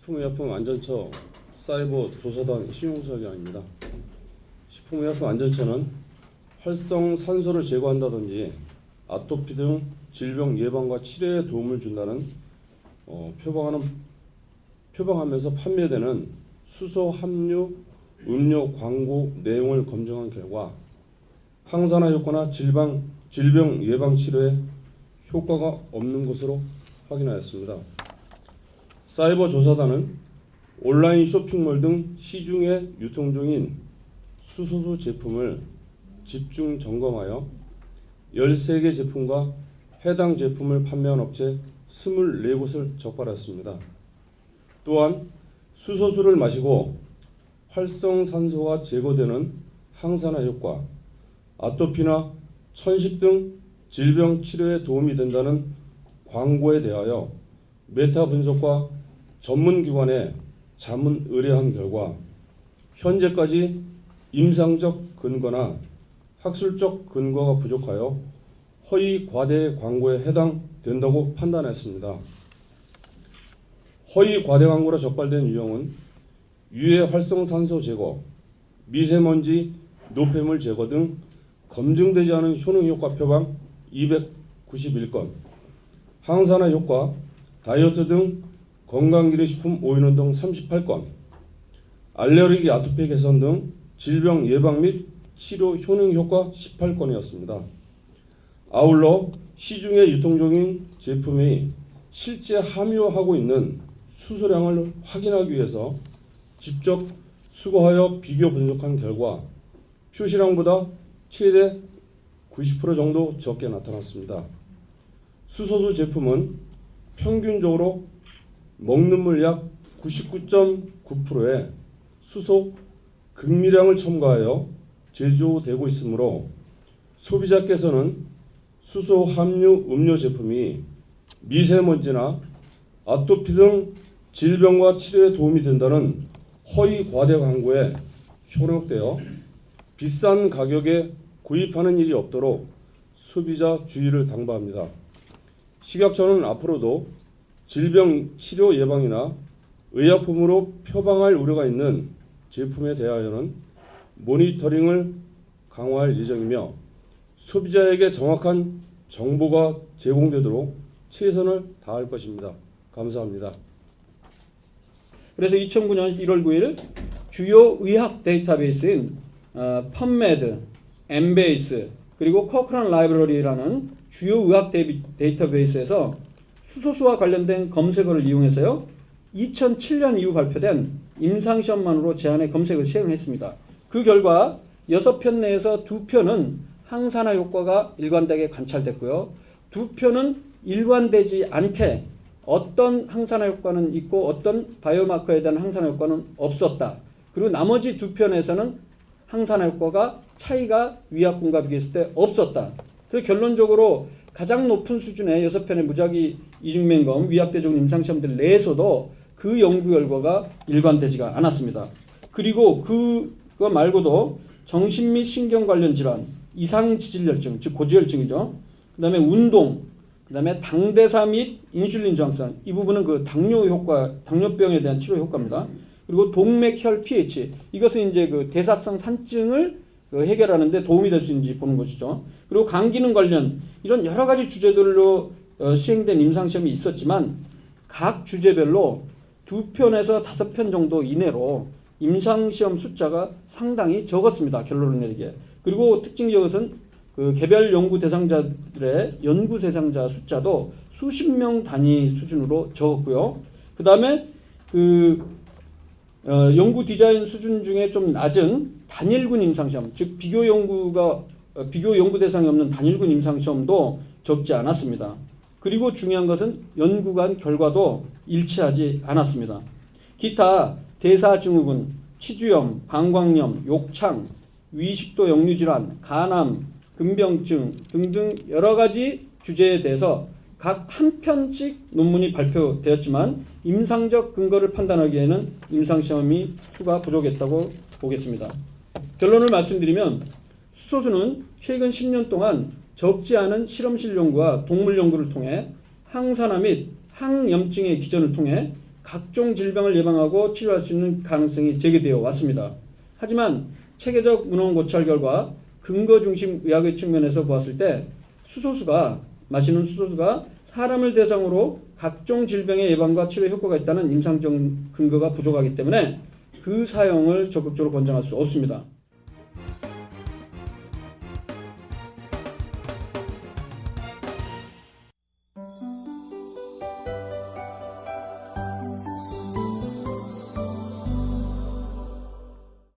식품의약품안전처 사이버 조사단 신용서기관입니다. 식품의약품안전처는 활성산소를 제거한다든지 아토피 등 질병 예방과 치료에 도움을 준다는 표방하면서 판매되는 수소 함유 음료 광고 내용을 검증한 결과 항산화 효과나 질병 예방 치료에 효과가 없는 것으로 확인하였습니다. 사이버 조사단은 온라인 쇼핑몰 등 시중에 유통 중인 수소수 제품을 집중 점검하여 13개 제품과 해당 제품을 판매한 업체 24곳을 적발했습니다. 또한 수소수를 마시고 활성산소가 제거되는 항산화 효과, 아토피나 천식 등 질병 치료에 도움이 된다는 광고에 대하여 메타 분석과 전문기관에 자문 의뢰한 결과 현재까지 임상적 근거나 학술적 근거가 부족하여 허위 과대 광고에 해당된다고 판단했습니다. 허위 과대 광고로 적발된 유형은 유해 활성산소 제거, 미세먼지, 노폐물 제거 등 검증되지 않은 효능 효과 표방 291건, 항산화 효과, 다이어트 등 건강기능식품 올인원 등 38건, 알레르기 아토피 개선 등 질병 예방 및 치료 효능 효과 18건이었습니다. 아울러 시중에 유통 중인 제품이 실제 함유하고 있는 수소량을 확인하기 위해서 직접 수거하여 비교 분석한 결과 표시량보다 최대 90% 정도 적게 나타났습니다. 수소수 제품은 평균적으로 먹는 물 약 99.9%의 수소 극미량을 첨가하여 제조되고 있으므로 소비자께서는 수소 함유 음료 제품이 미세먼지나 아토피 등 질병과 치료에 도움이 된다는 허위 과대 광고에 현혹되어 비싼 가격에 구입하는 일이 없도록 소비자 주의를 당부합니다. 식약처는 앞으로도 질병 치료 예방이나 의약품으로 표방할 우려가 있는 제품에 대하여는 모니터링을 강화할 예정이며 소비자에게 정확한 정보가 제공되도록 최선을 다할 것입니다. 감사합니다. 그래서 2009년 1월 9일 주요 의학 데이터베이스인 펀메드, 엠베이스 그리고 코크란 라이브러리라는 주요 의학 데이터베이스에서 수소수와 관련된 검색어를 이용해서요 2007년 이후 발표된 임상시험만으로 제한의 검색을 시행했습니다. 그 결과 6편 내에서 2편은 항산화 효과가 일관되게 관찰됐고요. 2편은 일관되지 않게 어떤 항산화 효과는 있고 어떤 바이오마커에 대한 항산화 효과는 없었다. 그리고 나머지 2편에서는 항산화 효과가 차이가 위약군과 비교했을 때 없었다. 그래서 결론적으로 가장 높은 수준의 6편의 무작위 이중면검 위약대조군 임상시험들 내에서도 그 연구 결과가 일관되지가 않았습니다. 그리고 그거 말고도 정신 및 신경 관련 질환, 이상지질혈증, 즉 고지혈증이죠. 그 다음에 운동, 그 다음에 당대사 및 인슐린 저항성, 이 부분은 그 당뇨 효과, 당뇨병에 대한 치료 효과입니다. 그리고 동맥혈 pH, 이것은 이제 그 대사성 산증을 해결하는데 도움이 될 수 있는지 보는 것이죠. 그리고 간 기능 관련 이런 여러 가지 주제들로 시행된 임상시험이 있었지만 각 주제별로 2편에서 5편 정도 이내로 임상시험 숫자가 상당히 적었습니다. 결론을 내리기에. 그리고 특징적인 것은 그 개별 연구 대상자들의 연구 대상자 숫자도 수십 명 단위 수준으로 적었고요. 그 다음에 연구 디자인 수준 중에 좀 낮은 단일군 임상시험, 즉 비교 연구 대상이 없는 단일군 임상시험도 적지 않았습니다. 그리고 중요한 것은 연구 간 결과도 일치하지 않았습니다. 기타 대사증후군, 치주염, 방광염, 욕창, 위식도 역류질환, 간암, 근병증 등등 여러 가지 주제에 대해서 각 한 편씩 논문이 발표되었지만 임상적 근거를 판단하기에는 임상시험이 수가 부족했다고 보겠습니다. 결론을 말씀드리면 수소수는 최근 10년 동안 적지 않은 실험실 연구와 동물 연구를 통해 항산화 및 항염증의 기전을 통해 각종 질병을 예방하고 치료할 수 있는 가능성이 제기되어 왔습니다. 하지만 체계적 문헌 고찰 결과 근거 중심 의학의 측면에서 보았을 때 마시는 수소수가 사람을 대상으로 각종 질병의 예방과 치료 효과가 있다는 임상적 근거가 부족하기 때문에 그 사용을 적극적으로 권장할 수 없습니다.